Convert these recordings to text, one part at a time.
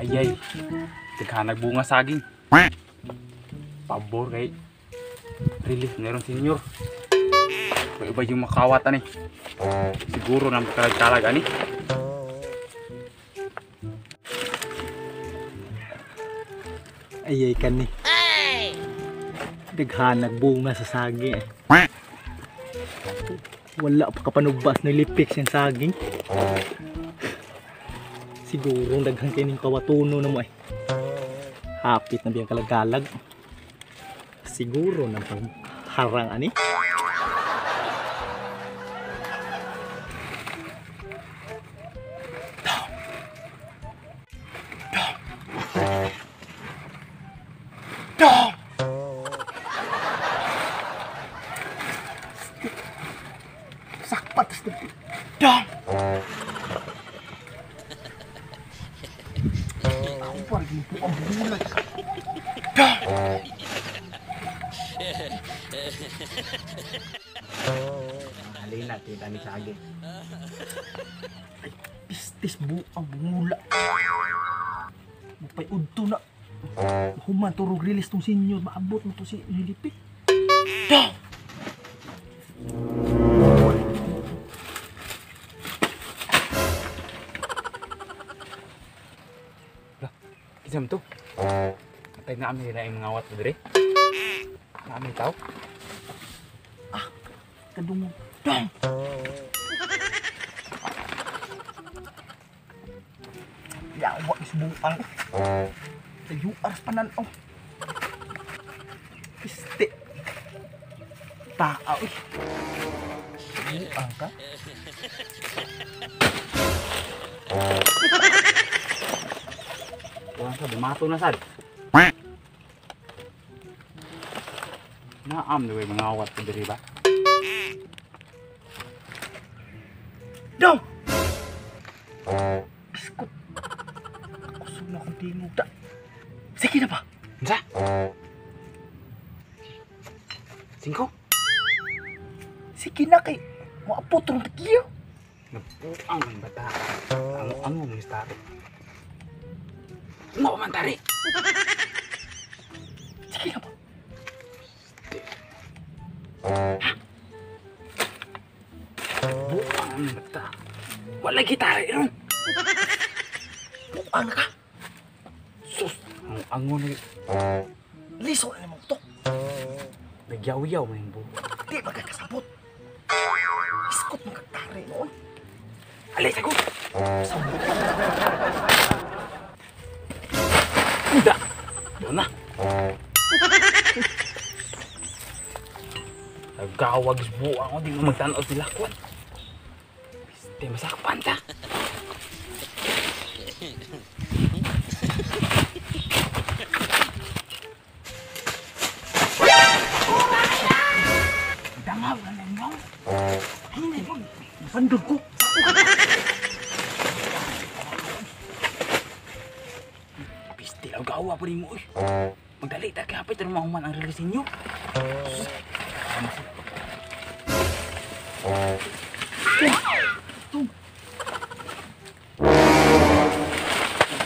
Ayay, naghanag bunga saging. Pabor kay relief meron senyor. Iba yung makawatan eh. Siguro nang kalag-kalag ani. Ayay kan ni. Naghanag bunga sa saging eh. Wala pa kapanugbas na lipik siyang saging. Siguro daghang kining kawatuno na mo eh. Hapit na biyang kalagalag. Siguro nang harang ani. Sakpat dong. Aku lagi buang bulat. Alin natin kami saging. Ay, pistis buang bula. Mupay udto na. Human turog rilis tong senyor, maabot mo to si nilipik. Dong! Kisam to. Atay na amin nila yung mga awat mo dire. Na amin tao. Ah, kadungog. Dong! Yawa isbuang. Tayo aras pananaw. Piste. Tao eh. Buang ka? Kuha sa bumato na sad. Naam na mga awat mo dire ba? Dong! Biskot. Kusog na akong tingog da. Sige na ba? Sa? 5? Sige na kay maapot rong takiyo. Napuang ang bata. Ang mistari. Ano man tari? Sige na ba? Buang ang bata. Wala gitara iron. Buang na ka. Sus, ang angon ni Liso na naman to. nagyaw-yaw mo yung buho. Di ba kakasabot? Iskot ng kaktari noon. Alay, sagot! Sabot. Uda! Doon na! Nagkawag buang ako, di mo magtanaw sila kwan. Di masakpan ta. Dangaw na ninyo. Hindi mo. Bandog ko. Piste, gawa pa rin mo eh. Magdali, takapit rin mahuman ang release ninyo.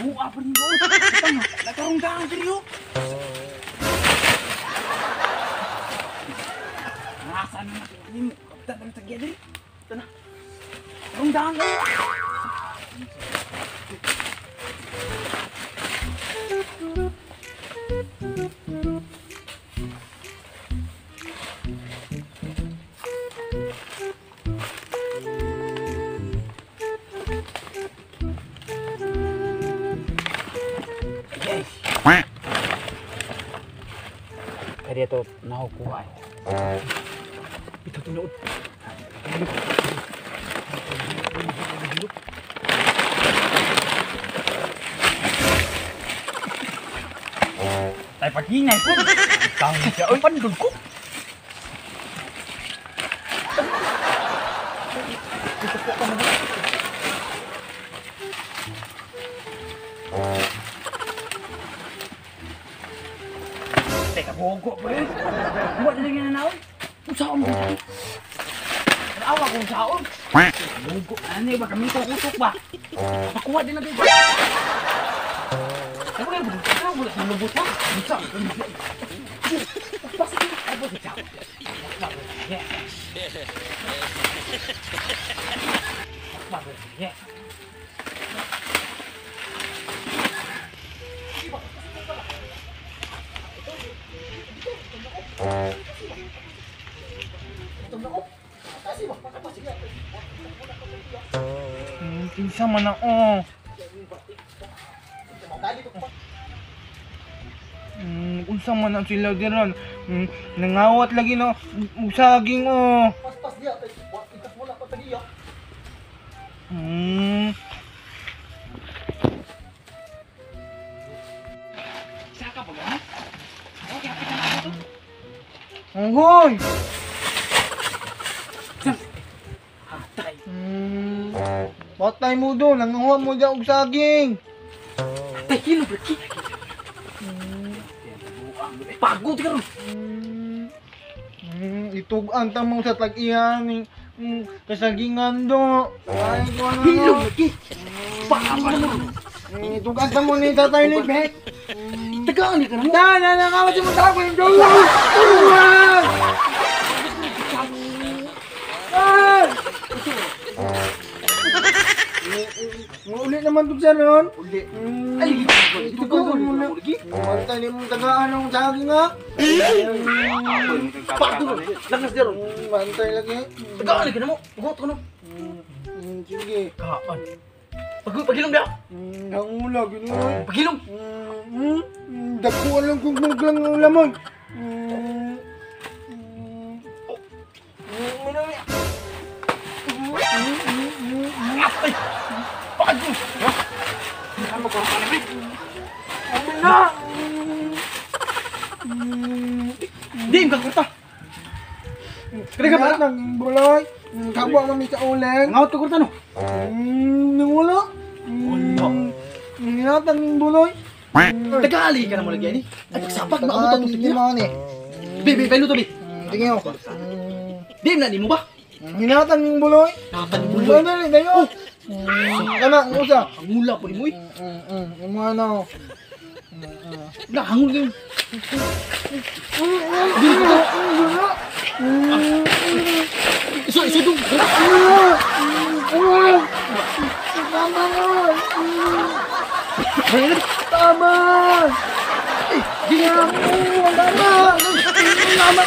Buka pa rin mo. Nagkarong daan seryo. Nasaan na natin? Hindi mo. Kapitan na sagya din. Ito na. Karong daan na. Kaya ito nakukuha eh. Ito tunood. Tay paghinay po. Tawag siya. Ay, pandog ko. Teka, bogo, pre. Buat na nga na kung saan mo. Naawa kung saan. Bogo, ano ba kami kukutok ba? Makuha din natin. Ano ba yung ano ba yung lubot mo? Bisa. Pasti apa bisa. Ya. Pinsa man ako. Unsa man ang sila diran. Nangawat lagi no saging oh. Pas dia ikas mo na pa tadi ya. Saka ba gan? Okay, kapit na ako to. Anggoy. Patay. Patay mo doon, nanguha mo dyan og saging. Patay, hilo, Berki. Pagod ka ron. Itugan ta mo sa tag-iyan kasagingan do. Ay, ko na. Hilo, Berki. Pagod mo. Itugan ta mo ni tatay ni Bek. Tagaan ni ka na mo. Nakawat mo ta ko yung doon. Uli naman ito siya nun. Uli. Ay, ito ko muna. Mantay ni mong tagaan ng saging nga. Pagod. Lakas niya ron. Mantay lagi. Tagaan lagi na mo. Hugot ko no. Sige. Kaan. Pagilong ba? Nangula, gano'n. Pagilong? Dakuan lang kung lang ang lamang. Ay! Pagod! Hindi ka magkakaroon na, Bek! Amin na! Hindi, magkakurta! Kaya ka pala? Nang bulay! Kabwa kami sa uling! Ngawat ka kurta, no? Nangula! Wala! Hinatang ng buloy! Tagali ka na mo lagi, ni? At nagsapag, maabot ang sige na! Bi, bailo to, Bi! Sige ako! Di, nani mo ba? Hinatang ng buloy! Hinatang ng buloy! Dali, dayo! Kana, ang usa! Ang mula po ni mo, eh! Ang mga na, oh! Nakahangul kayo! Iso dong! Tama! Tama! Tama!